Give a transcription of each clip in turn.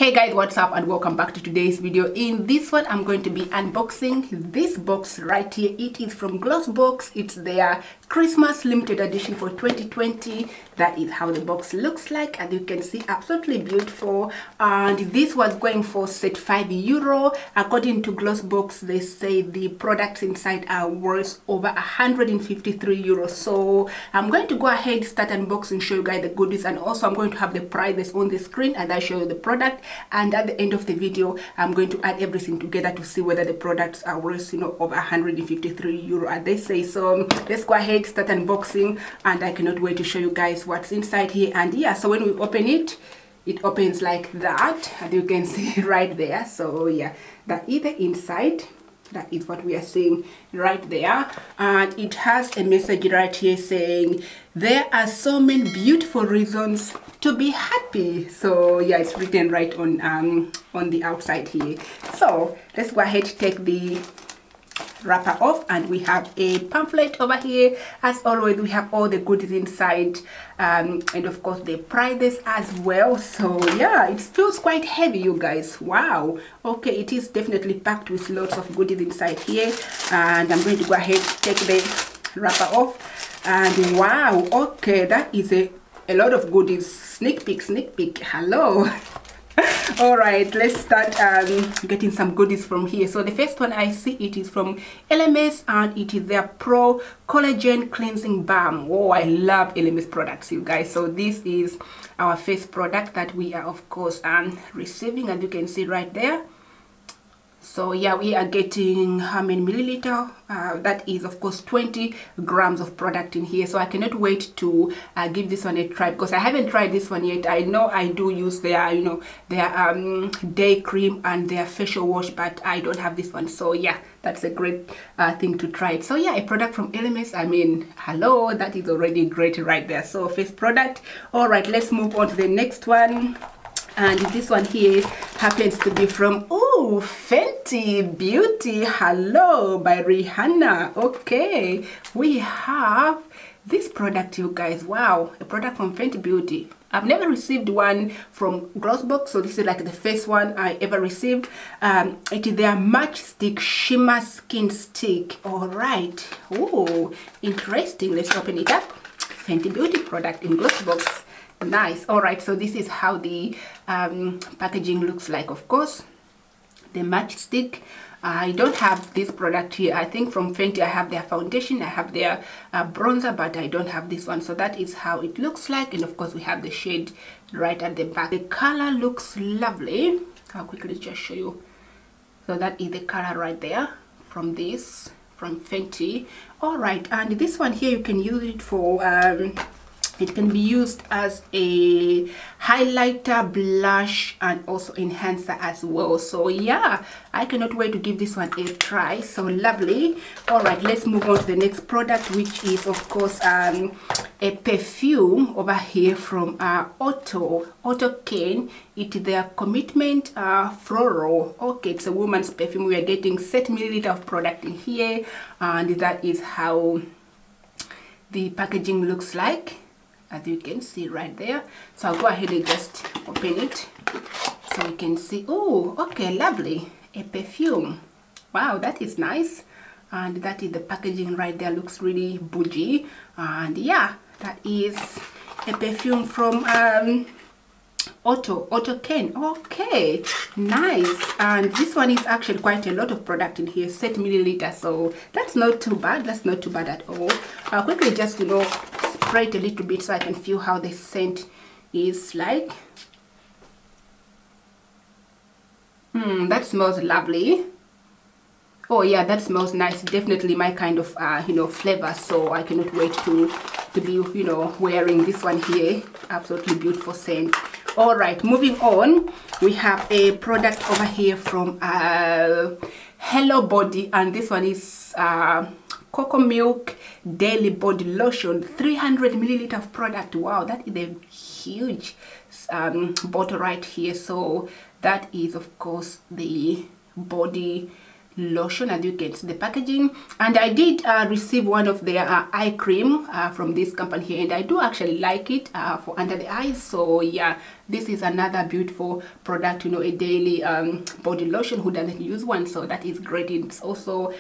Hey guys, what's up and welcome back to today's video. In this one I'm going to be unboxing this box right here. It is from Glossbox. It's their Christmas limited edition for 2020. That is how the box looks like, and you can see absolutely beautiful. And this was going for set €5. According to Glossbox, they say the products inside are worth over €153. So I'm going to go ahead, start unboxing, show you guys the goodies, and also I'm going to have the prices on the screen and I show you the product. And at the end of the video I'm going to add everything together to see whether the products are worth, over €153 as they say. So let's go ahead, start unboxing, and I cannot wait to show you guys what's inside here. And yeah, so when we open it, it opens like that, and you can see right there. So yeah, that is the inside. That is what we are seeing right there, and it has a message right here saying there are so many beautiful reasons to be happy. So yeah, it's written right on the outside here. So let's go ahead, take the wrapper off, and we have a pamphlet over here. As always, we have all the goodies inside, and of course the prices as well. So yeah, it feels quite heavy, you guys. Wow. Okay, it is definitely packed with lots of goodies inside here, and I'm going to go ahead, take the wrapper off, and wow, okay, that is a lot of goodies. Sneak peek, hello. All right, let's start getting some goodies from here. So the first one I see, it is from LMS, and it is their Pro Collagen Cleansing Balm. Oh, I love LMS products, you guys. So this is our first product that we are of course receiving, and you can see right there. So yeah, we are getting how many milliliter? That is of course 20 grams of product in here. So I cannot wait to give this one a try, because I haven't tried this one yet. I know I do use their their day cream and their facial wash, but I don't have this one. So yeah, that's a great thing to try it. So yeah, a product from LMS, I mean, hello, that is already great right there. So first product. All right, let's move on to the next one. And this one here happens to be from Fenty Beauty, hello, by Rihanna. Okay, we have this product, you guys. Wow, a product from Fenty Beauty. I've never received one from Glossbox, so this is like the first one I ever received. It is their Matchstick Shimmer Skin Stick. All right. Oh, interesting. Let's open it up. Fenty Beauty product in Glossbox. Nice. All right, so this is how the packaging looks like. Of course, the matchstick. I don't have this product here. I think from Fenty I have their foundation, I have their bronzer, but I don't have this one. So that is how it looks like, and of course we have the shade right at the back. The color looks lovely. I'll quickly just show you. So that is the color right there from this, from Fenty. All right, and this one here, you can use it for it can be used as a highlighter, blush, and also enhancer as well. So yeah, I cannot wait to give this one a try. So lovely. All right, let's move on to the next product, which is of course a perfume over here from Autocane. It is their Commitment Floral. Okay, it's a woman's perfume. We are getting 30 milliliter of product in here, and that is how the packaging looks like, as you can see right there. So I'll go ahead and just open it so you can see. Oh, okay, lovely. A perfume. Wow, that is nice. And that is the packaging right there. Looks really bougie. And yeah, that is a perfume from Autocane. Okay, nice. And this one is actually quite a lot of product in here, 30 milliliter. So that's not too bad. That's not too bad at all. I'll quickly just spray it a little bit so I can feel how the scent is like. That smells lovely. Oh yeah, that smells nice. Definitely my kind of flavor. So I cannot wait to be wearing this one here. Absolutely beautiful scent. All right, moving on, we have a product over here from Hello Body, and this one is Cocoa Milk Daily Body Lotion, 300 milliliter of product. Wow, that is a huge bottle right here. So that is of course the body lotion, as you can see the packaging. And I did receive one of their eye cream from this company here, and I do actually like it for under the eyes. So yeah, this is another beautiful product, you know, a daily body lotion. Who doesn't use one? So that is great. It's also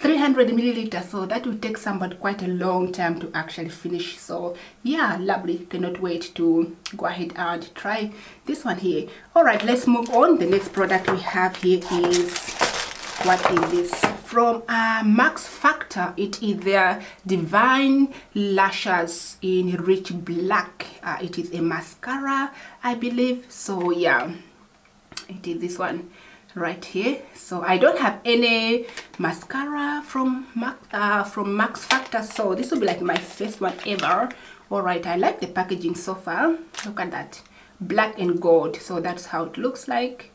300 milliliters, so that will take somebody quite a long time to actually finish. So yeah, lovely. Cannot wait to go ahead and try this one here. All right, let's move on. The next product we have here is, what is this? From Max Factor. It is their Divine Lashes in Rich Black. It is a mascara, I believe. So yeah, it is this one right here. So I don't have any mascara from Max Factor, so this will be like my first one ever. All right, I like the packaging so far. Look at that, black and gold. So that's how it looks like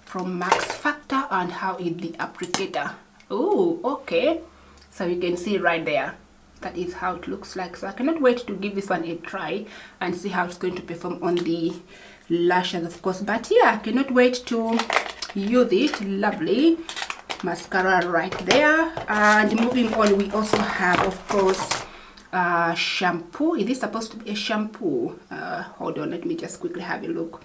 from Max Factor, and how is the applicator. Oh, okay, so you can see right there, that is how it looks like. So I cannot wait to give this one a try and see how it's going to perform on the lashes, of course. But yeah, I cannot wait to use it. Lovely mascara right there. And moving on, we also have, of course, shampoo. Is this supposed to be a shampoo? Hold on, let me just quickly have a look.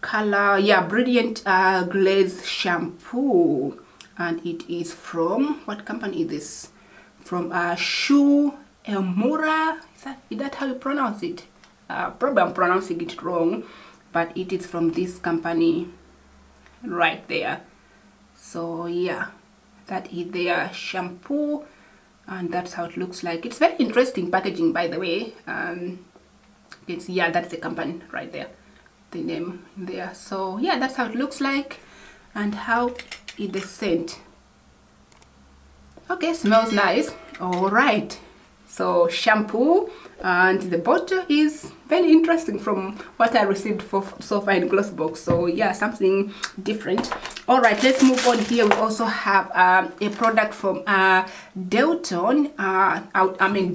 Color, yeah, Brilliant Glaze shampoo, and it is from, what company is this? From Shu Emura. Is that how you pronounce it? Probably I'm pronouncing it wrong, but it is from this company right there. So yeah, that is their shampoo, and that's how it looks like. It's very interesting packaging, by the way. It's, yeah, that's the company right there, the name there. So yeah, that's how it looks like, and how is the scent. Okay, smells nice. All right, so shampoo, and the bottle is very interesting from what I received so far in Glossbox. So yeah, something different. All right, let's move on. Here we also have a product from Delton.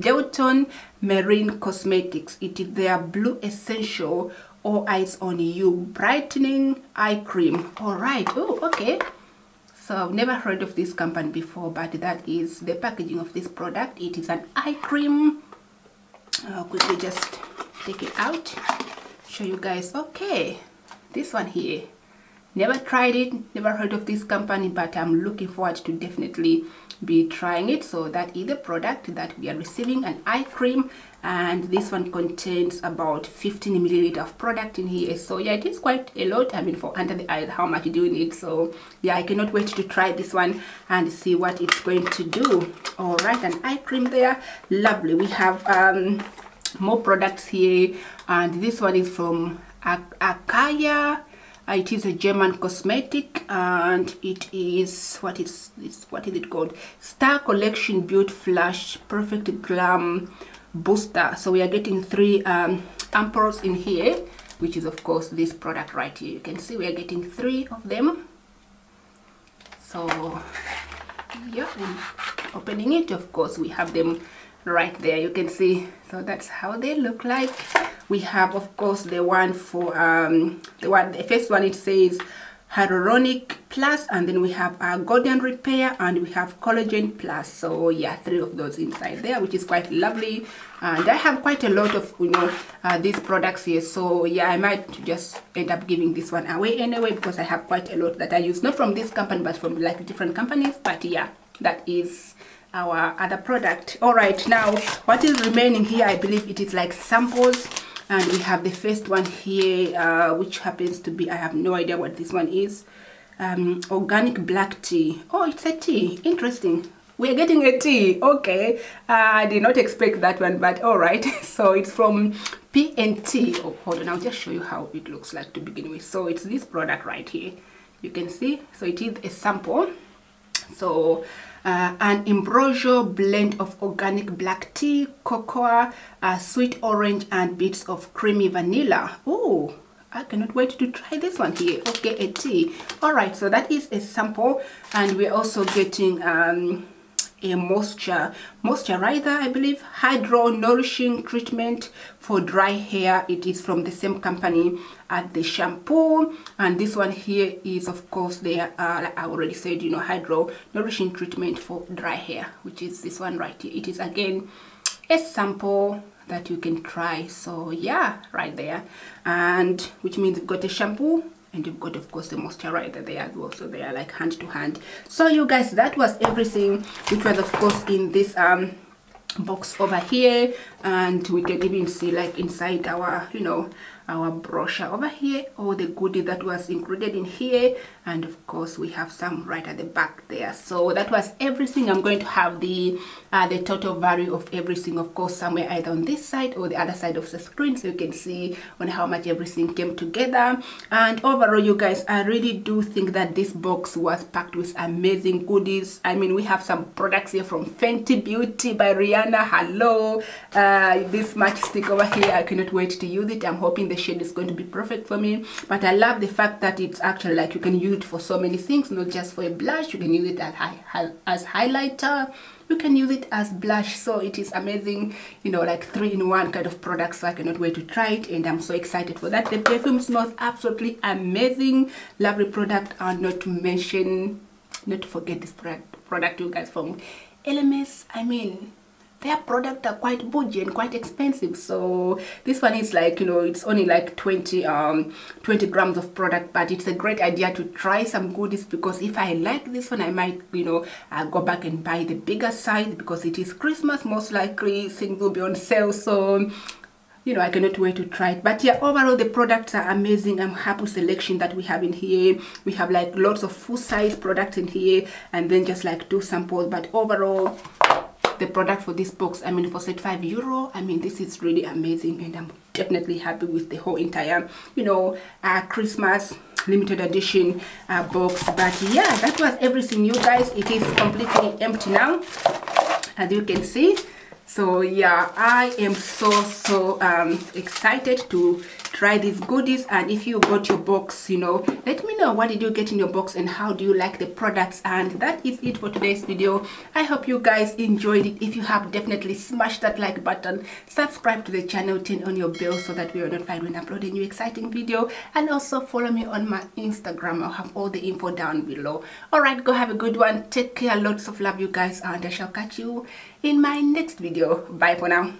Delton Marine Cosmetics. It is their Blue Essential All Eyes on You Brightening Eye Cream. All right. Oh, okay. So I've never heard of this company before, but that is the packaging of this product. It is an eye cream. I'll quickly just take it out, show you guys. Okay, this one here, never tried it, never heard of this company, but I'm looking forward to definitely be trying it. So that is the product that we are receiving, an eye cream, and this one contains about 15 milliliters of product in here. So yeah, it is quite a lot. I mean, for under the eye, how much do you need? So yeah, I cannot wait to try this one and see what it's going to do. All right, an eye cream there. Lovely. We have more products here, and this one is from Akaya. It is a German cosmetic, and it is, what is it called? Star Collection Beauty Flash Perfect Glam Booster. So we are getting 3 ampoules in here, which is of course this product right here. You can see we are getting 3 of them. So yeah, opening it, of course we have them right there, you can see. So that's how they look like. We have, of course, the one for the first one, it says Hyaluronic Plus, and then we have Golden Repair, and we have Collagen Plus. So yeah, 3 of those inside there, which is quite lovely. And I have quite a lot of, you know, these products here. So yeah, I might just end up giving this one away anyway, because I have quite a lot that I use, not from this company, but from like different companies. But yeah, that is our other product. All right, now what is remaining here, I believe it is like samples. And we have the first one here, which happens to be, I have no idea what this one is. Organic black tea. Oh, it's a tea. Interesting. We're getting a tea. Okay. I did not expect that one, but all right. So it's from P&T. Oh, hold on. I'll just show you how it looks like to begin with. So it's this product right here. You can see. So it is a sample. So an ambrosial blend of organic black tea, cocoa, sweet orange, and bits of creamy vanilla. Oh, I cannot wait to try this one here. Okay, a tea. All right, so that is a sample, and we're also getting a a moisturizer, I believe, hydro nourishing treatment for dry hair. It is from the same company as the shampoo, and this one here is, of course, like I already said, you know, hydro nourishing treatment for dry hair, which is this one right here. It is again a sample that you can try. So yeah, right there, and which means you've got a shampoo and you've got, of course, the moisturizer there as well. So they are like hand to hand. So you guys, that was everything, which was, of course, in this box over here. And we can even see, like, inside our, you know, our brochure over here, all the goodie that was included in here, and of course we have some right at the back there. So that was everything. I'm going to have the total value of everything, of course, somewhere either on this side or the other side of the screen, so you can see on how much everything came together. And overall, you guys, I really do think that this box was packed with amazing goodies. I mean, we have some products here from Fenty Beauty by Rihanna. Hello, this matchstick over here, I cannot wait to use it. I'm hoping the shade is going to be perfect for me. But I love the fact that it's actually, like, you can use it for so many things, not just for a blush. You can use it as highlighter, you can use it as blush. So it is amazing, you know, like 3-in-1 kind of product. So I cannot wait to try it, and I'm so excited for that. The perfume smells absolutely amazing, lovely product. And not to forget this product, you guys, from LMS. I mean, their products are quite bougie and quite expensive. So this one is like, you know, it's only like 20 grams of product, but it's a great idea to try some goodies, because if I like this one, I might, you know, go back and buy the bigger size, because it is Christmas, most likely things will be on sale. So, you know, I cannot wait to try it. But yeah, overall the products are amazing. I'm happy with the selection that we have in here. We have like lots of full size products in here, and then just like 2 samples. But overall, the product for this box, I mean, for €35, I mean, this is really amazing, and I'm definitely happy with the whole entire, you know, Christmas limited edition box. But yeah, that was everything, you guys. It is completely empty now, as you can see. So yeah, I am so excited to try these goodies. And if you got your box, you know, let me know what did you get in your box and how do you like the products. And that is it for today's video. I hope you guys enjoyed it. If you have, definitely smash that like button, subscribe to the channel, turn on your bell so that we are notified when I upload a new exciting video, and also follow me on my Instagram. I'll have all the info down below. All right, go have a good one. Take care. Lots of love, you guys, and I shall catch you in my next video. Bye for now.